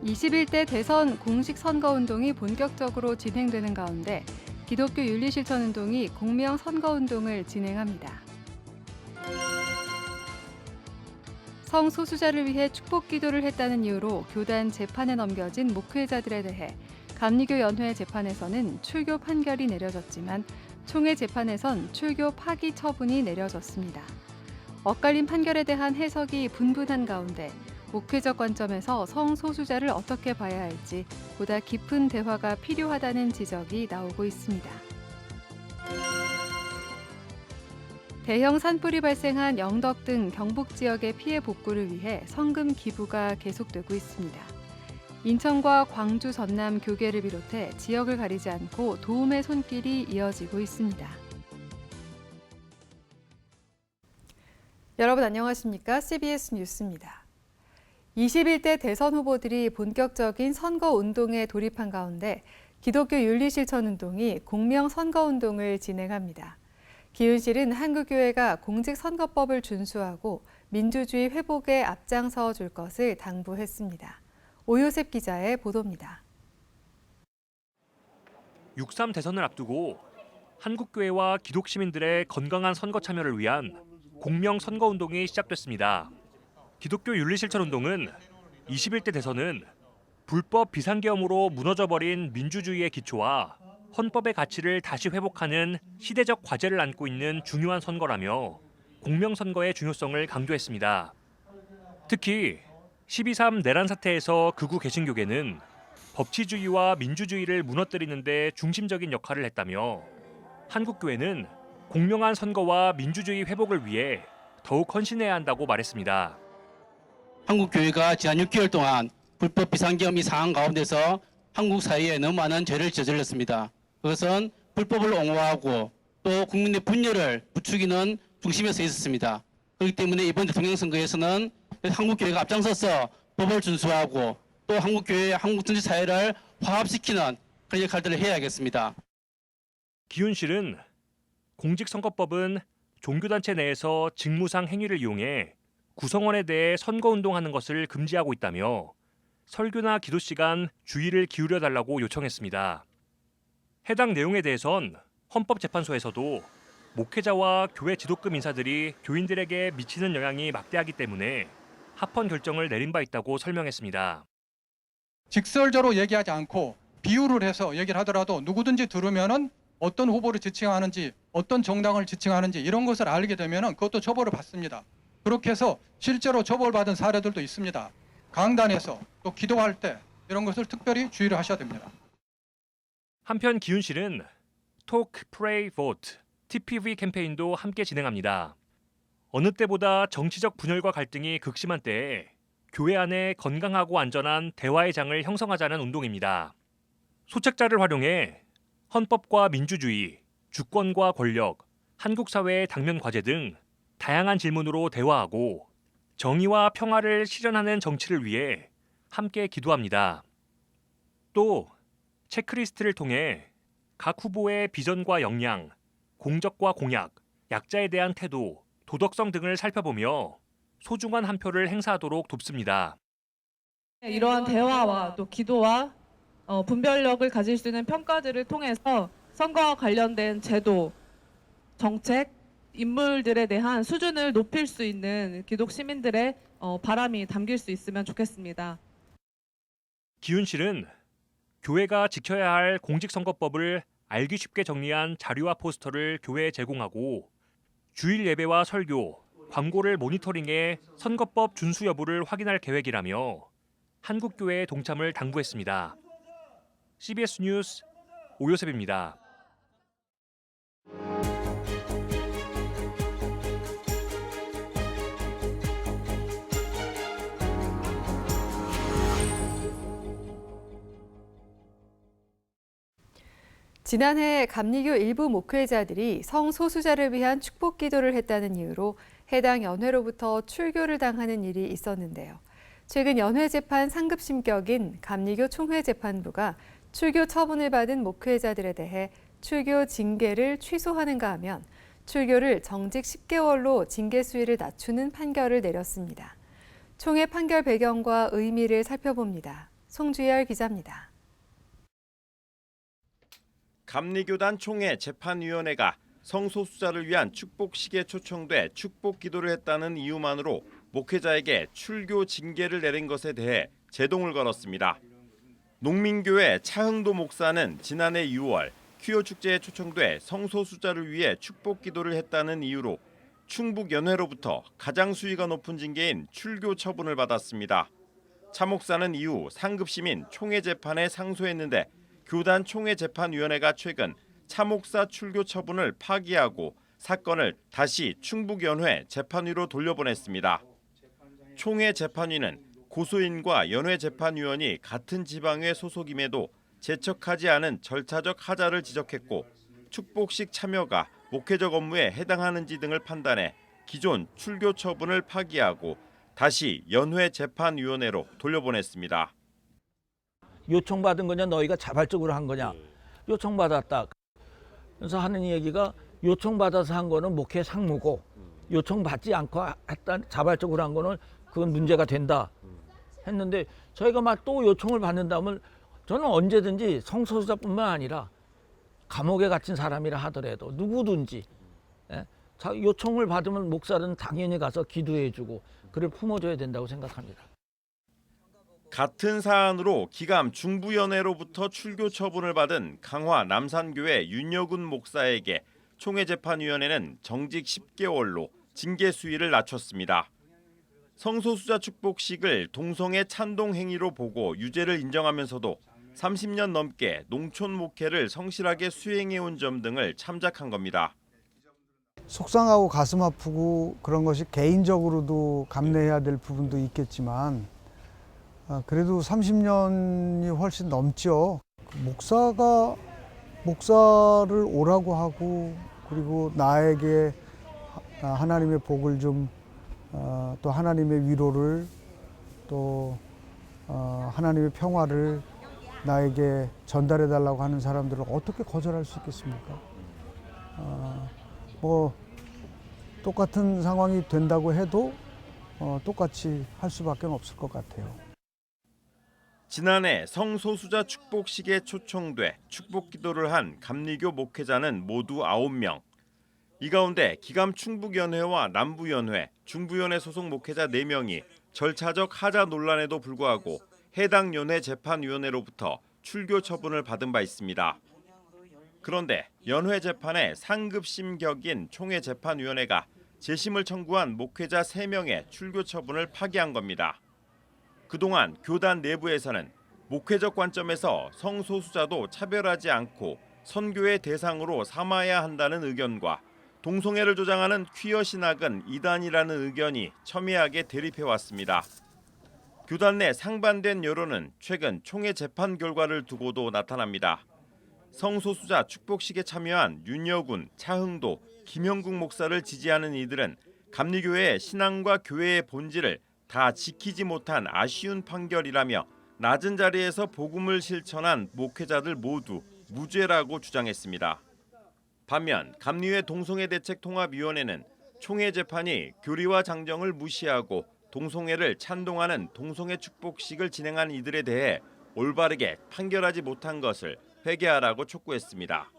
21대 대선 공식 선거운동이 본격적으로 진행되는 가운데 기독교 윤리실천운동이 공명 선거운동을 진행합니다. 성소수자를 위해 축복기도를 했다는 이유로 교단 재판에 넘겨진 목회자들에 대해 감리교연회 재판에서는 출교 판결이 내려졌지만 총회 재판에선 출교 파기 처분이 내려졌습니다. 엇갈린 판결에 대한 해석이 분분한 가운데 목회적 관점에서 성소수자를 어떻게 봐야 할지 보다 깊은 대화가 필요하다는 지적이 나오고 있습니다. 대형 산불이 발생한 영덕 등 경북 지역의 피해 복구를 위해 성금 기부가 계속되고 있습니다. 인천과 광주, 전남, 교계를 비롯해 지역을 가리지 않고 도움의 손길이 이어지고 있습니다. 여러분 안녕하십니까? CBS 뉴스입니다. 21대 대선 후보들이 본격적인 선거운동에 돌입한 가운데 기독교 윤리실천운동이 공명선거운동을 진행합니다. 기윤실은 한국교회가 공직선거법을 준수하고 민주주의 회복에 앞장서 줄 것을 당부했습니다. 오요셉 기자의 보도입니다. 6.3 대선을 앞두고 한국교회와 기독시민들의 건강한 선거 참여를 위한 공명선거운동이 시작됐습니다. 기독교 윤리실천운동은 21대 대선은 불법 비상계엄으로 무너져버린 민주주의의 기초와 헌법의 가치를 다시 회복하는 시대적 과제를 안고 있는 중요한 선거라며 공명선거의 중요성을 강조했습니다. 특히 12.3 내란 사태에서 극우 개신교계는 법치주의와 민주주의를 무너뜨리는 데 중심적인 역할을 했다며 한국교회는 공명한 선거와 민주주의 회복을 위해 더욱 헌신해야 한다고 말했습니다. 한국교회가 지난 6개월 동안 불법 비상계엄 이 상황 가운데서 한국 사회에 너무 많은 죄를 저질렀습니다. 그것은 불법을 옹호하고 또 국민의 분열을 부추기는 중심에 서 있었습니다. 그렇기 때문에 이번 대통령 선거에서는 한국교회가 앞장서서 법을 준수하고 또 한국교회, 한국 전체 사회를 화합시키는 그런 역할들을 해야겠습니다. 기윤실은 공직선거법은 종교단체 내에서 직무상 행위를 이용해 구성원에 대해 선거운동하는 것을 금지하고 있다며 설교나 기도 시간 주의를 기울여 달라고 요청했습니다. 해당 내용에 대해선 헌법재판소에서도 목회자와 교회 지도급 인사들이 교인들에게 미치는 영향이 막대하기 때문에 합헌 결정을 내린 바 있다고 설명했습니다. 직설적으로 얘기하지 않고 비유를 해서 얘기를 하더라도 누구든지 들으면은 어떤 후보를 지칭하는지 어떤 정당을 지칭하는지 이런 것을 알게 되면은 그것도 처벌을 받습니다. 그렇게 해서 실제로 처벌받은 사례들도 있습니다. 강단에서 또 기도할 때 이런 것을 특별히 주의를 하셔야 됩니다. 한편 기윤실은 Talk, Pray, Vote, TPV 캠페인도 함께 진행합니다. 어느 때보다 정치적 분열과 갈등이 극심한 때에 교회 안에 건강하고 안전한 대화의 장을 형성하자는 운동입니다. 소책자를 활용해 헌법과 민주주의, 주권과 권력, 한국 사회의 당면 과제 등 다양한 질문으로 대화하고 정의와 평화를 실현하는 정치를 위해 함께 기도합니다. 또 체크리스트를 통해 각 후보의 비전과 역량, 공적과 공약, 약자에 대한 태도, 도덕성 등을 살펴보며 소중한 한 표를 행사하도록 돕습니다. 이러한 대화와 또 기도와 분별력을 가질 수 있는 평가들을 통해서 선거와 관련된 제도, 정책, 인물들에 대한 수준을 높일 수 있는 기독 시민들의 바람이 담길 수 있으면 좋겠습니다. 기윤실은 교회가 지켜야 할 공직선거법을 알기 쉽게 정리한 자료와 포스터를 교회에 제공하고 주일 예배와 설교, 광고를 모니터링해 선거법 준수 여부를 확인할 계획이라며 한국교회의 동참을 당부했습니다. CBS 뉴스 오요셉입니다. 지난해 감리교 일부 목회자들이 성소수자를 위한 축복 기도를 했다는 이유로 해당 연회로부터 출교를 당하는 일이 있었는데요. 최근 연회 재판 상급 심격인 감리교 총회 재판부가 출교 처분을 받은 목회자들에 대해 출교 징계를 취소하는가 하면 출교를 정직 10개월로 징계 수위를 낮추는 판결을 내렸습니다. 총회 판결 배경과 의미를 살펴봅니다. 송주열 기자입니다. 감리교단 총회 재판위원회가 성소수자를 위한 축복식에 초청돼 축복 기도를 했다는 이유만으로 목회자에게 출교 징계를 내린 것에 대해 제동을 걸었습니다. 농민교회 차흥도 목사는 지난해 6월 퀴어 축제에 초청돼 성소수자를 위해 축복 기도를 했다는 이유로 충북연회로부터 가장 수위가 높은 징계인 출교 처분을 받았습니다. 차 목사는 이후 상급심인 총회 재판에 상소했는데 교단 총회 재판위원회가 최근 차 목사 출교 처분을 파기하고 사건을 다시 충북연회 재판위로 돌려보냈습니다. 총회 재판위는 고소인과 연회 재판위원이 같은 지방회 소속임에도 제척하지 않은 절차적 하자를 지적했고 축복식 참여가 목회적 업무에 해당하는지 등을 판단해 기존 출교 처분을 파기하고 다시 연회 재판위원회로 돌려보냈습니다. 요청받은 거냐 너희가 자발적으로 한 거냐. 요청받았다. 그래서 하는 얘기가 요청받아서 한 거는 목회 상무고 요청받지 않고 했다 자발적으로 한 거는 그건 문제가 된다 했는데 저희가 막 또 요청을 받는다면 저는 언제든지 성소수자뿐만 아니라 감옥에 갇힌 사람이라 하더라도 누구든지 요청을 받으면 목사는 당연히 가서 기도해주고 그를 품어줘야 된다고 생각합니다. 같은 사안으로 기감 중부연회로부터 출교 처분을 받은 강화 남산교회 윤여군 목사에게 총회재판위원회는 정직 10개월로 징계 수위를 낮췄습니다. 성소수자 축복식을 동성애 찬동 행위로 보고 유죄를 인정하면서도 30년 넘게 농촌 목회를 성실하게 수행해온 점 등을 참작한 겁니다. 속상하고 가슴 아프고 그런 것이 개인적으로도 감내해야 될 부분도 있겠지만 그래도 30년이 훨씬 넘죠. 목사가 목사를 오라고 하고 그리고 나에게 하나님의 복을 좀 또 하나님의 위로를 또 하나님의 평화를 나에게 전달해 달라고 하는 사람들을 어떻게 거절할 수 있겠습니까? 뭐 똑같은 상황이 된다고 해도 똑같이 할 수밖에 없을 것 같아요. 지난해 성소수자 축복식에 초청돼 축복 기도를 한 감리교 목회자는 모두 9명. 이 가운데 기감 충북연회와 남부연회, 중부연회 소속 목회자 4명이 절차적 하자 논란에도 불구하고 해당 연회 재판위원회로부터 출교 처분을 받은 바 있습니다. 그런데 연회 재판의 상급심 격인 총회재판위원회가 재심을 청구한 목회자 3명의 출교 처분을 파기한 겁니다. 그동안 교단 내부에서는 목회적 관점에서 성소수자도 차별하지 않고 선교의 대상으로 삼아야 한다는 의견과 동성애를 조장하는 퀴어 신학은 이단이라는 의견이 첨예하게 대립해왔습니다. 교단 내 상반된 여론은 최근 총회 재판 결과를 두고도 나타납니다. 성소수자 축복식에 참여한 윤여군, 차흥도, 김형국 목사를 지지하는 이들은 감리교회의 신앙과 교회의 본질을 다 지키지 못한 아쉬운 판결이라며 낮은 자리에서 복음을 실천한 목회자들 모두 무죄라고 주장했습니다. 반면 감리회 동성애대책통합위원회는 총회 재판이 교리와 장정을 무시하고 동성애를 찬동하는 동성애 축복식을 진행한 이들에 대해 올바르게 판결하지 못한 것을 회개하라고 촉구했습니다.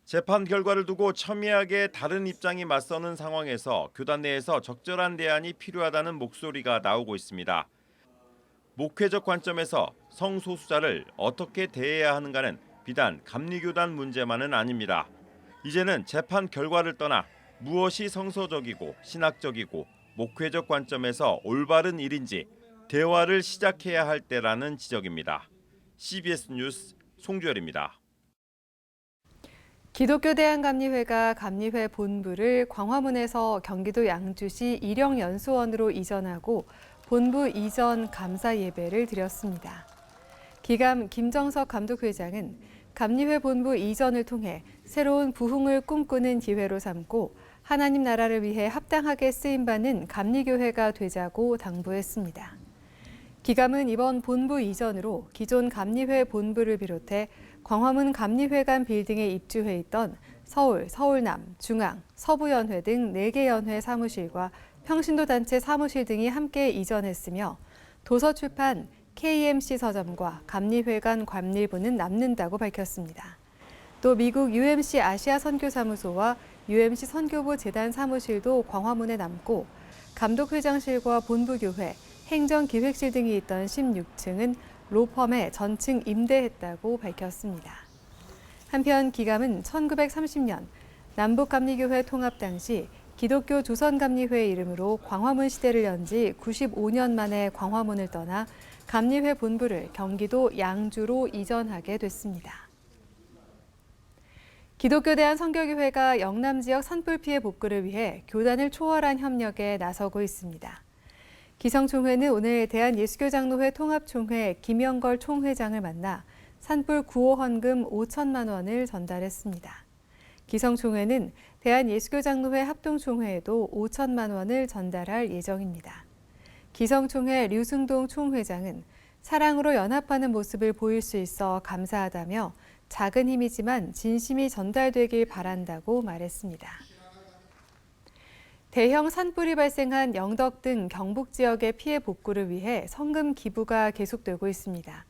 재판 결과를 두고 첨예하게 다른 입장이 맞서는 상황에서 교단 내에서 적절한 대안이 필요하다는 목소리가 나오고 있습니다. 목회적 관점에서 성소수자를 어떻게 대해야 하는가는 비단 감리교단 문제만은 아닙니다. 이제는 재판 결과를 떠나 무엇이 성서적이고 신학적이고 목회적 관점에서 올바른 일인지 대화를 시작해야 할 때라는 지적입니다. CBS 뉴스 송주열입니다. 기독교 대한감리회가 감리회 본부를 광화문에서 경기도 양주시 일영연수원으로 이전하고 본부 이전 감사 예배를 드렸습니다. 기감 김정석 감독회장은 감리회 본부 이전을 통해 새로운 부흥을 꿈꾸는 기회로 삼고 하나님 나라를 위해 합당하게 쓰임받는 감리교회가 되자고 당부했습니다. 기감은 이번 본부 이전으로 기존 감리회 본부를 비롯해 광화문 감리회관 빌딩에 입주해 있던 서울, 서울남, 중앙, 서부연회 등 4개 연회 사무실과 평신도 단체 사무실 등이 함께 이전했으며 도서출판, KMC 서점과 감리회관 관리부는 남는다고 밝혔습니다. 또 미국 UMC 아시아 선교사무소와 UMC 선교부 재단 사무실도 광화문에 남고 감독회장실과 본부교회, 행정기획실 등이 있던 16층은 로펌에 전층 임대했다고 밝혔습니다. 한편 기감은 1930년 남북감리교회 통합 당시 기독교 조선감리회 이름으로 광화문 시대를 연 지 95년 만에 광화문을 떠나 감리회 본부를 경기도 양주로 이전하게 됐습니다. 기독교 대한선교교회가 영남 지역 산불 피해 복구를 위해 교단을 초월한 협력에 나서고 있습니다. 기성총회는 오늘 대한예수교장로회 통합총회 김영걸 총회장을 만나 산불 구호 헌금 5천만 원을 전달했습니다. 기성총회는 대한예수교장로회 합동총회에도 5천만 원을 전달할 예정입니다. 기성총회 류승동 총회장은 사랑으로 연합하는 모습을 보일 수 있어 감사하다며 작은 힘이지만 진심이 전달되길 바란다고 말했습니다. 대형 산불이 발생한 영덕 등 경북 지역의 피해 복구를 위해 성금 기부가 계속되고 있습니다.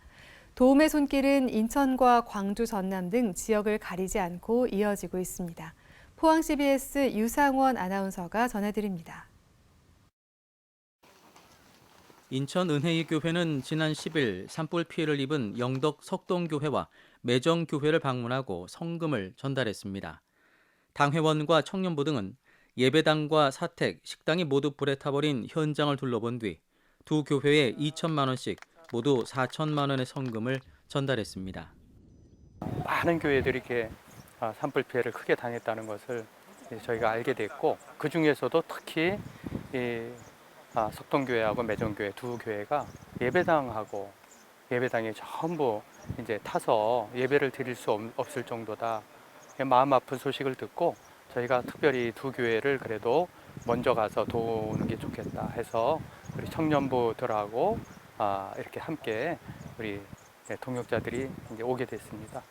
도움의 손길은 인천과 광주, 전남 등 지역을 가리지 않고 이어지고 있습니다. 포항 CBS 유상원 아나운서가 전해드립니다. 인천 은혜의교회는 지난 10일 산불 피해를 입은 영덕 석동교회와 매정교회를 방문하고 성금을 전달했습니다. 당회원과 청년부 등은 예배당과 사택, 식당이 모두 불에 타버린 현장을 둘러본 뒤 두 교회에 2천만 원씩 모두 4천만 원의 성금을 전달했습니다. 많은 교회들이 이렇게 산불 피해를 크게 당했다는 것을 저희가 알게 됐고, 그 중에서도 특히 석동교회하고 매정교회 두 교회가 예배당이 전부 이제 타서 예배를 드릴 수 없을 정도다. 마음 아픈 소식을 듣고 저희가 특별히 두 교회를 그래도 먼저 가서 도우는 게 좋겠다 해서 우리 청년부들하고 이렇게 함께 우리 동역자들이 이제 오게 됐습니다.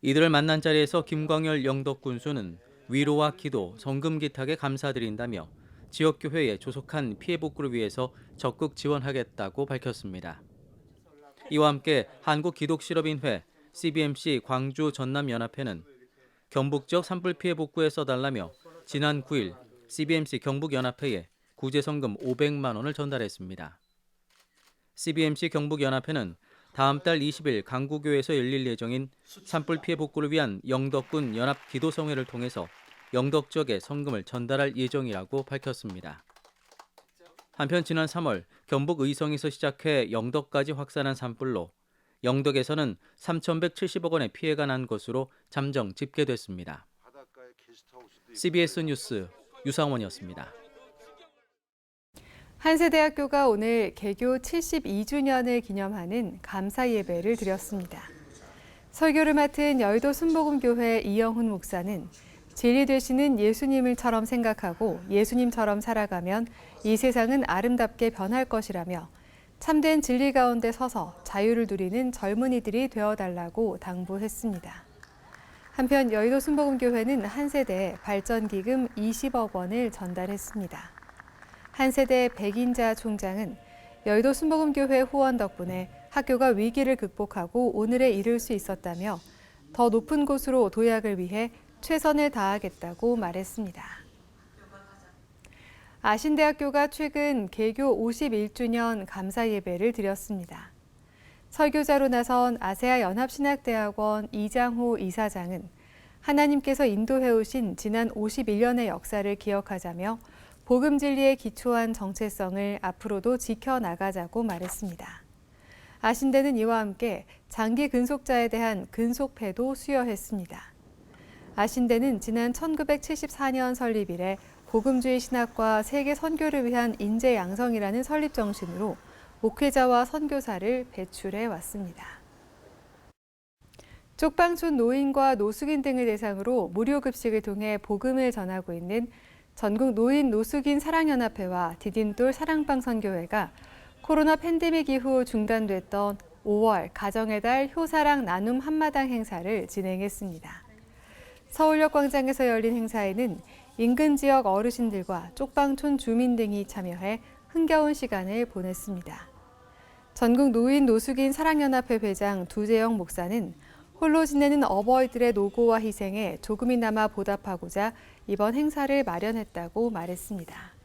이들을 만난 자리에서 김광열 영덕 군수는 위로와 기도, 성금 기탁에 감사드린다며 지역교회에 조속한 피해 복구를 위해서 적극 지원하겠다고 밝혔습니다. 이와 함께 한국기독실업인회 CBMC 광주 전남연합회는 경북 지역 산불 피해 복구에 써달라며 지난 9일 CBMC 경북연합회에 구제성금 500만 원을 전달했습니다. CBMC 경북연합회는 다음 달 20일 강구교에서 열릴 예정인 산불 피해 복구를 위한 영덕군 연합기도성회를 통해서 영덕 지역에 성금을 전달할 예정이라고 밝혔습니다. 한편 지난 3월 경북 의성에서 시작해 영덕까지 확산한 산불로 영덕에서는 3,170억 원의 피해가 난 것으로 잠정 집계됐습니다. CBS 뉴스 유상원이었습니다. 한세대학교가 오늘 개교 72주년을 기념하는 감사 예배를 드렸습니다. 설교를 맡은 여의도 순복음교회 이영훈 목사는 진리 되시는 예수님을처럼 생각하고 예수님처럼 살아가면 이 세상은 아름답게 변할 것이라며 참된 진리 가운데 서서 자유를 누리는 젊은이들이 되어달라고 당부했습니다. 한편 여의도 순복음교회는 한세대에 발전기금 20억 원을 전달했습니다. 한세대 백인자 총장은 여의도 순복음교회 후원 덕분에 학교가 위기를 극복하고 오늘에 이를 수 있었다며 더 높은 곳으로 도약을 위해 최선을 다하겠다고 말했습니다. 아신대학교가 최근 개교 51주년 감사 예배를 드렸습니다. 설교자로 나선 아세아 연합신학대학원 이장호 이사장은 하나님께서 인도해오신 지난 51년의 역사를 기억하자며 복음 진리에 기초한 정체성을 앞으로도 지켜나가자고 말했습니다. 아신대는 이와 함께 장기 근속자에 대한 근속패도 수여했습니다. 아신대는 지난 1974년 설립 이래 복음주의 신학과 세계 선교를 위한 인재 양성이라는 설립 정신으로 목회자와 선교사를 배출해 왔습니다. 쪽방촌 노인과 노숙인 등을 대상으로 무료 급식을 통해 복음을 전하고 있는 전국 노인 노숙인 사랑연합회와 디딤돌 사랑방 선교회가 코로나 팬데믹 이후 중단됐던 5월 가정의 달 효사랑 나눔 한마당 행사를 진행했습니다. 서울역 광장에서 열린 행사에는 인근 지역 어르신들과 쪽방촌 주민 등이 참여해 흥겨운 시간을 보냈습니다. 전국 노인 노숙인 사랑연합회 회장 두재영 목사는 홀로 지내는 어버이들의 노고와 희생에 조금이나마 보답하고자 이번 행사를 마련했다고 말했습니다.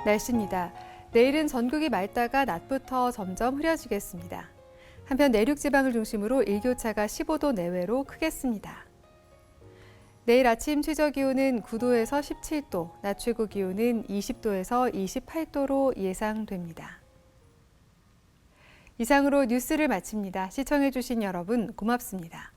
날씨입니다. 내일은 전국이 맑다가 낮부터 점점 흐려지겠습니다. 한편 내륙 지방을 중심으로 일교차가 15도 내외로 크겠습니다. 내일 아침 최저 기온은 9도에서 17도, 낮 최고 기온은 20도에서 28도로 예상됩니다. 이상으로 뉴스를 마칩니다. 시청해주신 여러분 고맙습니다.